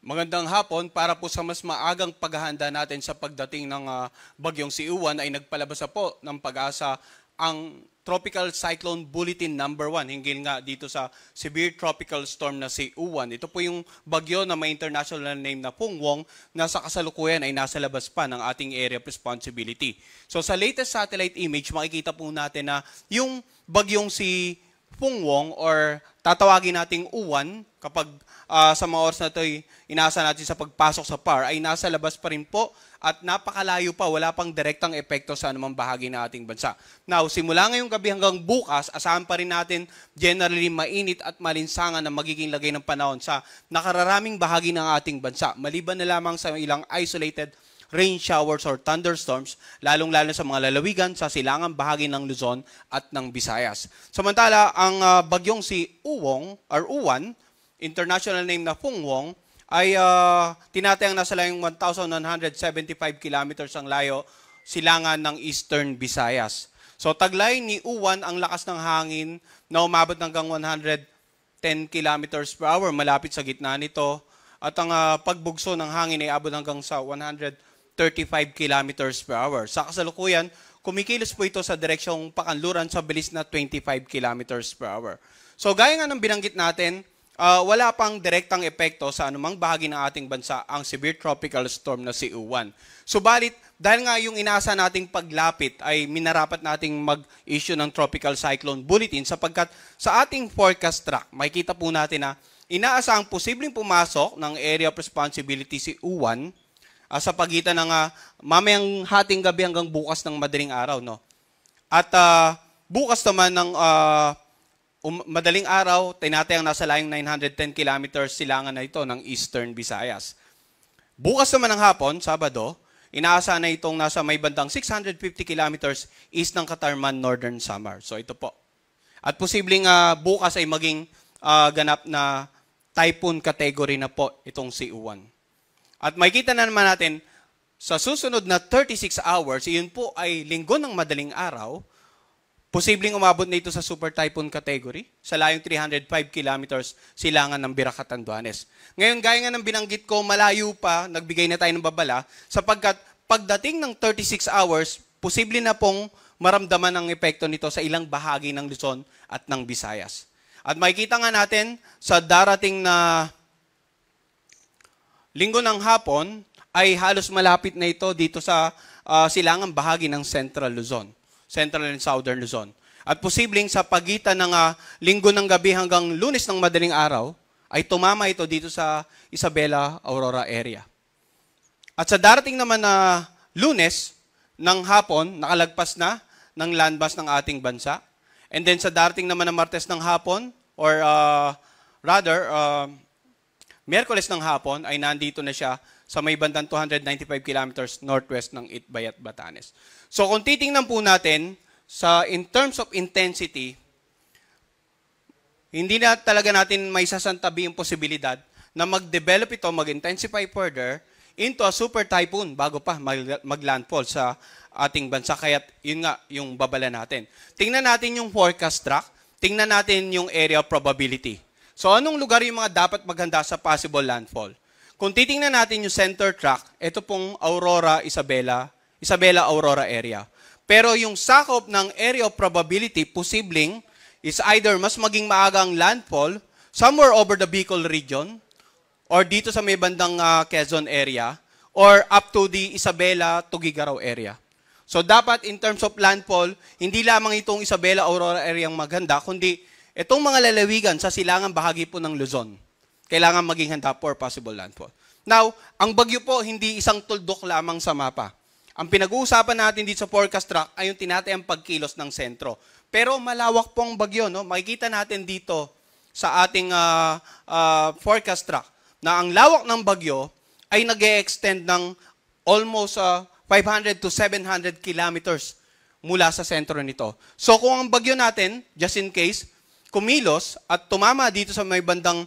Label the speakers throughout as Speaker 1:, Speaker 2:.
Speaker 1: Magandang hapon. Para po sa mas maagang paghahanda natin sa pagdating ng bagyong si Uwan ay nagpalabas na po ng Pag-asa ang Tropical Cyclone Bulletin number 1 hinggil nga dito sa Severe Tropical Storm na si Uwan. Ito po yung bagyo na may international name na Pungwong na sa kasalukuyan ay nasa labas pa ng ating area of responsibility. So sa latest satellite image, makikita po natin na yung bagyong si Pungwong or tatawagin nating Uwan kapag sa mga oras na ito inaasa natin sa pagpasok sa PAR ay nasa labas pa rin po at napakalayo pa, wala pang direktang epekto sa anumang bahagi ng ating bansa. Now, simula ngayong gabi hanggang bukas, asahan pa rin natin generally mainit at malinsangan na magiging lagay ng panahon sa nakararaming bahagi ng ating bansa. Maliban na lamang sa ilang isolated rain showers or thunderstorms, lalong-lalo sa mga lalawigan sa silangang bahagi ng Luzon at ng Visayas. Samantala, ang bagyong si Uwan, international name na Pungwong, ay tinatayang nasa layong 1,175 kilometers ang layo silangan ng Eastern Visayas. So taglay ni Uwan ang lakas ng hangin na umabot hanggang 110 kilometers per hour malapit sa gitna nito at ang pagbugso ng hangin ay abot hanggang sa 135 kilometers per hour. Sa kasalukuyan, kumikilos po ito sa direksyong pakanluran sa bilis na 25 kilometers per hour. So gaya nga ng binanggit natin, wala pang direktang epekto sa anumang bahagi ng ating bansa ang severe tropical storm na si Uwan. Subalit, dahil nga yung inaasa nating paglapit ay minarapat nating mag-issue ng tropical cyclone bulletin sapagkat sa ating forecast track, makikita po natin na inaasahang posibleng pumasok ng area of responsibility si Uwan sa pagitan ng mamayang hating gabi hanggang bukas ng madaling araw. No? At bukas naman ng madaling araw, tinatayang nasa layong 910 kilometers silangan na ito ng Eastern Visayas. Bukas naman ng hapon, Sabado, inaasahan na itong nasa may bandang 650 kilometers east ng Katarman, Northern Samar. So ito po. At posibleng bukas ay maging ganap na typhoon category na po itong si Uwan. At makikita na naman natin, sa susunod na 36 hours, iyon po ay linggo ng madaling araw, posibleng umabot na ito sa super typhoon category sa layong 305 kilometers silangan ng Birac, Catanduanes. Ngayon, gaya nga ng binanggit ko, malayo pa, nagbigay na tayo ng babala, sapagkat pagdating ng 36 hours, posible na pong maramdaman ang epekto nito sa ilang bahagi ng Luzon at ng Visayas. At makikita nga natin sa darating na linggo ng hapon, ay halos malapit na ito dito sa silangang bahagi ng Central Luzon. Central and Southern Luzon. At posibleng sa pagitan ng linggo ng gabi hanggang Lunes ng madaling araw, ay tumama ito dito sa Isabela, Aurora area. At sa darating naman na Lunes ng hapon, nakalagpas na ng landmass ng ating bansa. And then sa darating naman na Martes ng hapon, or Miyerkules ng hapon, ay nandito na siya sa may bandang 295 kilometers northwest ng Itbayat, Batanes. So kung titingnan po natin, in terms of intensity, hindi na talaga natin may sasantabi yung posibilidad na mag-develop ito, mag-intensify further into a super typhoon bago pa mag-landfall sa ating bansa. Kaya yun nga yung babala natin. Tingnan natin yung forecast track, tingnan natin yung area of probability. So anong lugar yung mga dapat maghanda sa possible landfall? Kung titingnan natin yung center track, ito pong Aurora, Isabela, Aurora area. Pero yung sakop ng area of probability, posibleng, is either mas maging maaga ang landfall somewhere over the Bicol region, or dito sa may bandang Quezon area, or up to the Isabela, Tuguegarao area. So dapat in terms of landfall, hindi lamang itong Isabela, Aurora area ang maghanda, kundi itong mga lalawigan sa silangang bahagi po ng Luzon, kailangan maging handa for possible landfall. Now, ang bagyo po, hindi isang tuldok lamang sa mapa. Ang pinag-uusapan natin dito sa forecast track ay yung tinatayang pagkilos ng sentro. Pero malawak pong bagyo. No? Makikita natin dito sa ating forecast track na ang lawak ng bagyo ay nag-e-extend ng almost 500 to 700 kilometers mula sa sentro nito. So kung ang bagyo natin, just in case, kumilos at tumama dito sa may bandang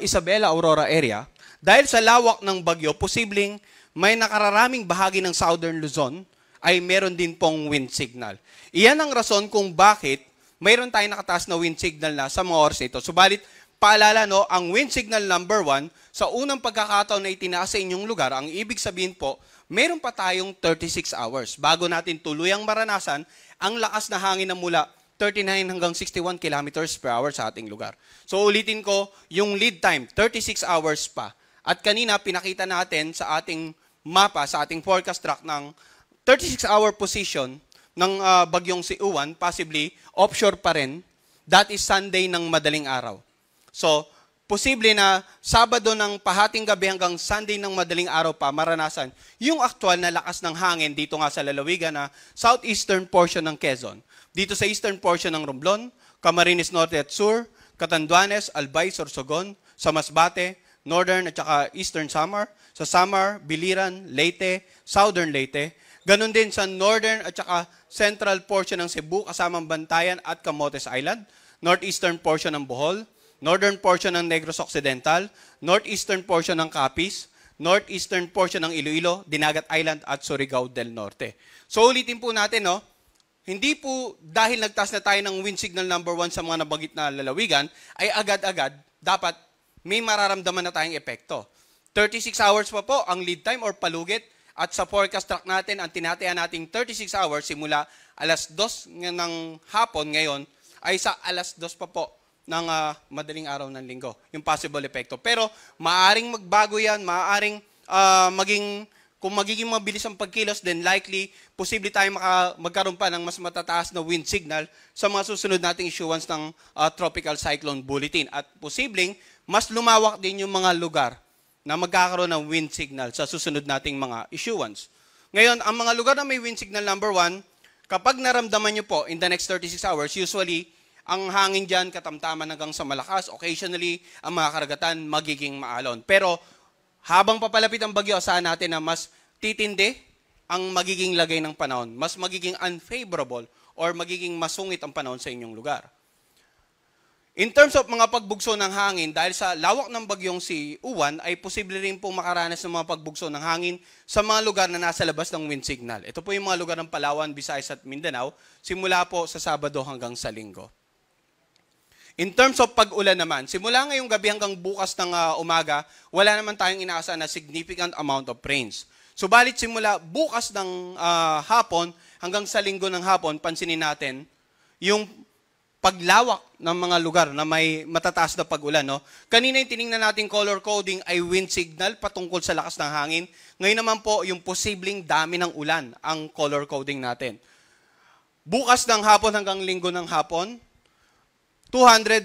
Speaker 1: Isabela, Aurora area, dahil sa lawak ng bagyo, posibleng may nakararaming bahagi ng Southern Luzon ay meron din pong wind signal. Iyan ang rason kung bakit mayroon tayong nakataas na wind signal na sa mga oras ito. Subalit, paalala, no, ang wind signal number 1, sa unang pagkakataon na itinaas sa inyong lugar, ang ibig sabihin po, meron pa tayong 36 hours bago natin tuluyang maranasan ang lakas na hangin na mula 39 hanggang 61 kilometers per hour sa ating lugar. So ulitin ko, yung lead time, 36 hours pa. At kanina, pinakita natin sa ating mapa, sa ating forecast track ng 36-hour position ng bagyong si Uwan, possibly offshore pa rin. That is Sunday ng madaling araw. So, posible na Sabado ng pahating gabi hanggang Sunday ng madaling araw pa maranasan yung actual na lakas ng hangin dito nga sa lalawigan na southeastern portion ng Quezon. Dito sa eastern portion ng Romblon, Camarines Norte at Sur, Catanduanes, Albay, Sorsogon, sa Masbate, northern at saka eastern Samar, sa Samar, Biliran, Leyte, southern Leyte, ganun din sa northern at saka central portion ng Cebu kasamang Bantayan at Camotes Island, northeastern portion ng Bohol, northern portion ng Negros Occidental, northeastern portion ng Capiz, northeastern portion ng Iloilo, Dinagat Island at Surigao del Norte. So ulitin po natin, no? Hindi po dahil nagtaas na tayo ng wind signal number 1 sa mga nabanggit na lalawigan, ay agad-agad dapat may mararamdaman na tayong epekto. 36 hours pa po ang lead time or palugit at sa forecast track natin, ang tinatayaan nating 36 hours simula alas 2 ng hapon ngayon ay sa alas 2 pa po ng madaling araw ng linggo, yung possible epekto. Pero maaring magbago yan, maaring kung magiging mabilis ang pagkilos, then likely, posible tayo magkaroon pa ng mas matataas na wind signal sa mga susunod nating issuance ng Tropical Cyclone Bulletin. At posibleng, mas lumawak din yung mga lugar na magkakaroon ng wind signal sa susunod nating mga issuance. Ngayon, ang mga lugar na may wind signal number 1, kapag naramdaman nyo po in the next 36 hours, usually, ang hangin dyan katamtaman hanggang sa malakas. Occasionally, ang mga karagatan magiging maalon. Pero habang papalapit ang bagyo, asahan natin na mas titindi ang magiging lagay ng panahon. Mas magiging unfavorable or magiging masungit ang panahon sa inyong lugar. In terms of mga pagbugso ng hangin, dahil sa lawak ng bagyong si Uwan, ay posible rin pong makaranas ng mga pagbugso ng hangin sa mga lugar na nasa labas ng wind signal. Ito po yung mga lugar ng Palawan, Visayas at Mindanao, simula po sa Sabado hanggang sa Linggo. In terms of pag-ulan naman, simula ngayong gabi hanggang bukas ng umaga, wala naman tayong inaasahan na significant amount of rains. Subalit simula bukas ng hapon hanggang sa Linggo ng hapon, pansinin natin yung paglawak ng mga lugar na may matataas na pag-ulan. No? Kanina yung tinignan natin color coding ay wind signal patungkol sa lakas ng hangin. Ngayon naman po yung posibleng dami ng ulan ang color coding natin. Bukas ng hapon hanggang Linggo ng hapon,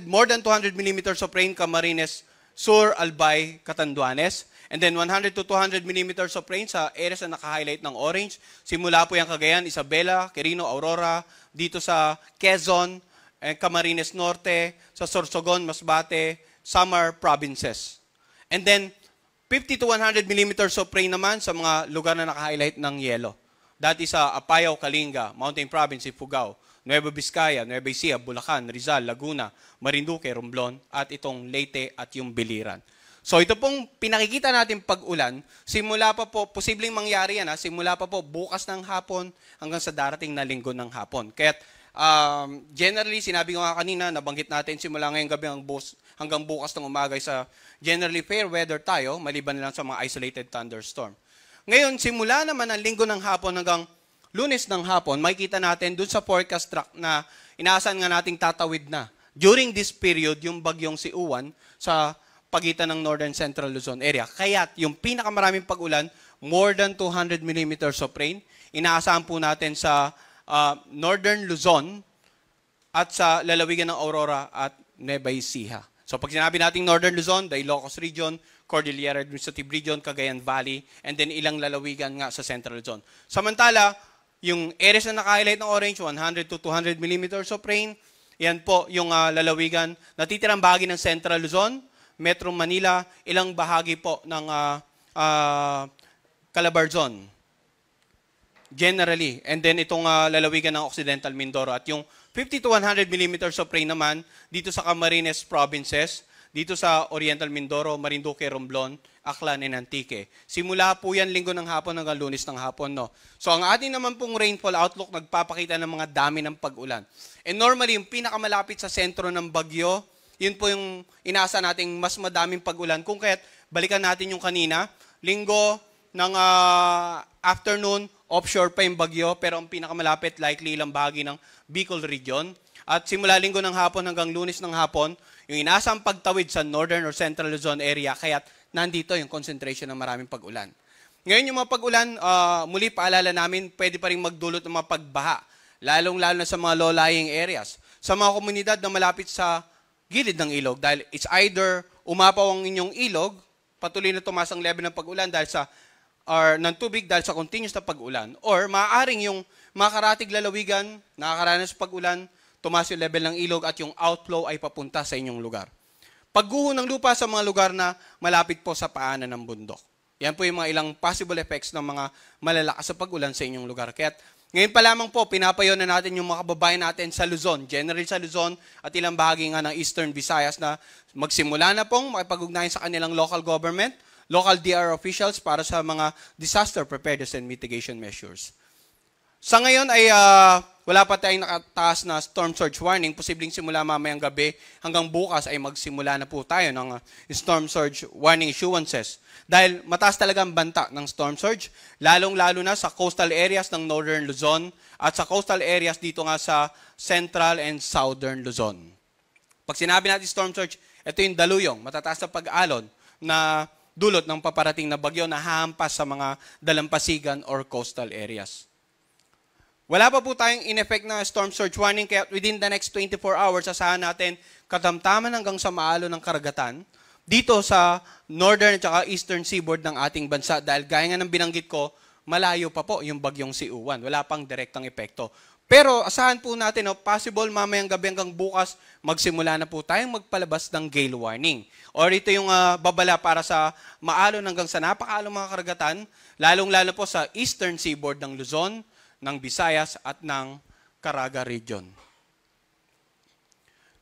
Speaker 1: more than 200 millimeters of rain, Camarines, Sur, Albay, Catanduanes. And then 100 to 200 millimeters of rain sa areas na naka-highlight ng orange. Simula po yung Cagayan, Isabela, Quirino, Aurora, dito sa Quezon, Camarines Norte, sa Sorsogon, Masbate, Samar provinces. And then 50 to 100 millimeters of rain naman sa mga lugar na naka-highlight ng yellow. That is sa Apayao, Kalinga, Mountain Province, Ifugao, Nueva Vizcaya, Nueva Ecija, Bulacan, Rizal, Laguna, Marinduque, Romblon, at itong Leyte at yung Biliran. So ito pong pinakikita natin pag-ulan, simula pa po, posibleng mangyari yan, simula pa po bukas ng hapon hanggang sa darating na Linggo ng hapon. Kaya generally, sinabi ko nga kanina, nabanggit natin simula ngayong gabi hanggang bukas ng umaga sa generally fair weather tayo, maliban lang sa mga isolated thunderstorm. Ngayon, simula naman ang Linggo ng hapon hanggang Lunes ng hapon, makikita natin dun sa forecast track na inaasahan nga nating tatawid na. During this period, yung bagyong si Uwan sa pagitan ng Northern Central Luzon area. Kaya yung pinakamaraming pag-ulan, more than 200 millimeters of rain, inaasahan po natin sa Northern Luzon at sa lalawigan ng Aurora at Nueva Ecija. So pag sinabi nating Northern Luzon, the Ilocos Region, Cordillera Administrative Region, Cagayan Valley, and then ilang lalawigan nga sa Central Luzon. Samantala, yung areas na naka-highlight ng orange, 100 to 200 millimeters of rain, yan po yung lalawigan, natitirang bahagi ng Central Luzon, Metro Manila, ilang bahagi po ng Calabarzon. Generally. And then itong lalawigan ng Occidental Mindoro. At yung 50 to 100 millimeters of rain naman dito sa Camarines provinces, dito sa Oriental Mindoro, Marinduque, Romblon, Aklan, and Antique. Simula po yan Linggo ng hapon hanggang Lunes ng hapon. No? So ang ating naman pong rainfall outlook nagpapakita ng mga dami ng pag-ulan. And normally, yung pinakamalapit sa sentro ng bagyo, yun po yung inaasa nating mas madaming pag-ulan. Kung kaya't balikan natin yung kanina, linggo ng afternoon, offshore pa yung bagyo, pero ang pinakamalapit likely ilang bahagi ng Bicol region. At simula linggo ng hapon hanggang Lunes ng hapon, yung inaasang pagtawid sa northern or central Luzon area, kaya't nandito yung concentration ng maraming pag-ulan. Ngayon yung mga pag-ulan, muli paalala namin, pwede pa rin magdulot ng mga pagbaha, lalong-lalo na sa mga low-lying areas. Sa mga komunidad na malapit sa gilid ng ilog, dahil it's either umapaw ang inyong ilog, patuloy na tumaas ang level ng pag-ulan dahil sa ng tubig dahil sa continuous na pag-ulan, or maaaring yung mga karatig lalawigan, nakakaranas sa pag-ulan, tumaas yung level ng ilog at yung outflow ay papunta sa inyong lugar. Pagguho ng lupa sa mga lugar na malapit po sa paanan ng bundok. Yan po yung mga ilang possible effects ng mga malalakas sa pag-ulan sa inyong lugar. Kaya ngayon pa lamang po, pinapayo na natin yung mga kababayan natin sa Luzon, general sa Luzon at ilang bahagi nga ng Eastern Visayas na magsimula na pong makipag-ugnayan sa kanilang local government, local DR officials para sa mga disaster preparedness and mitigation measures. Sa ngayon ay wala pa tayong nakataas na storm surge warning. Posibleng simula mamayang gabi hanggang bukas ay magsimula na po tayo ng storm surge warning issuances. Dahil mataas talaga ang banta ng storm surge, lalong-lalo na sa coastal areas ng northern Luzon at sa coastal areas dito nga sa central and southern Luzon. Pag sinabi natin storm surge, ito yung daluyong, matataas na pag-alon na dulot ng paparating na bagyo na hahampas sa mga dalampasigan or coastal areas. Wala pa po tayong in-effect na storm surge warning, kaya within the next 24 hours, asahan natin katamtaman hanggang sa maalo ng karagatan dito sa northern at eastern seaboard ng ating bansa dahil gaya nga ng binanggit ko, malayo pa po yung bagyong si Uwan. Wala pang direktang epekto. Pero asahan po natin, possible mamayang gabi hanggang bukas, magsimula na po tayong magpalabas ng gale warning. Or ito yung babala para sa maalon hanggang sa napakaalong mga karagatan, lalong-lalo po sa eastern seaboard ng Luzon, ng Visayas at ng Caraga region.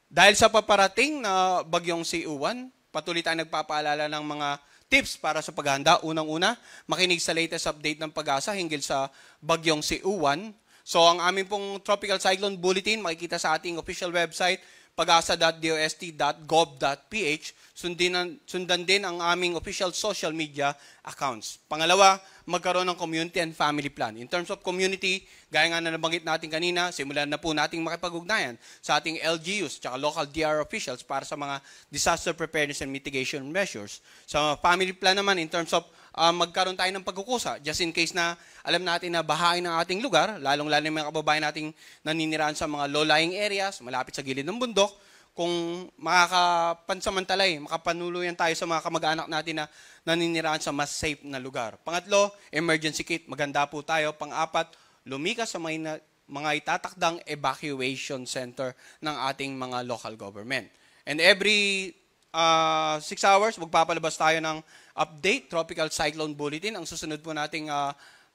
Speaker 1: Dahil sa paparating na bagyong si Uwan, patuloy tayong nagpapaalala ng mga tips para sa paghahanda. Unang-una, makinig sa latest update ng Pag-asa hinggil sa bagyong si Uwan. So ang aming pong Tropical Cyclone Bulletin, makikita sa ating official website, pagasa.dost.gov.ph. Sundan din ang aming official social media accounts. Pangalawa, magkaroon ng community and family plan. In terms of community, gaya nga na nabanggit natin kanina, simulan na po nating makipag-ugnayan sa ating LGUs at local DR officials para sa mga disaster preparedness and mitigation measures. Sa family plan naman, in terms of magkaroon tayo ng pagkukusa, just in case na alam natin na bahain ng ating lugar, lalong-lalo yung mga kababayan nating naninirahan sa mga low-lying areas, malapit sa gilid ng bundok, kung makakapansamantalay, makapanuluyan tayo sa mga kamag-anak natin na naninirahan sa mas safe na lugar. Pangatlo, emergency kit. Maganda po tayo. Pang-apat, lumikas sa mga itatakdang evacuation center ng ating mga local government. And every 6 hours, magpapalabas tayo ng update, Tropical Cyclone Bulletin. Ang susunod po nating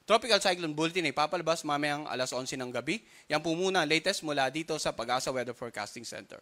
Speaker 1: Tropical Cyclone Bulletin ay papalabas mamayang alas 11 ng gabi. Yan po muna, latest mula dito sa Pag-asa Weather Forecasting Center.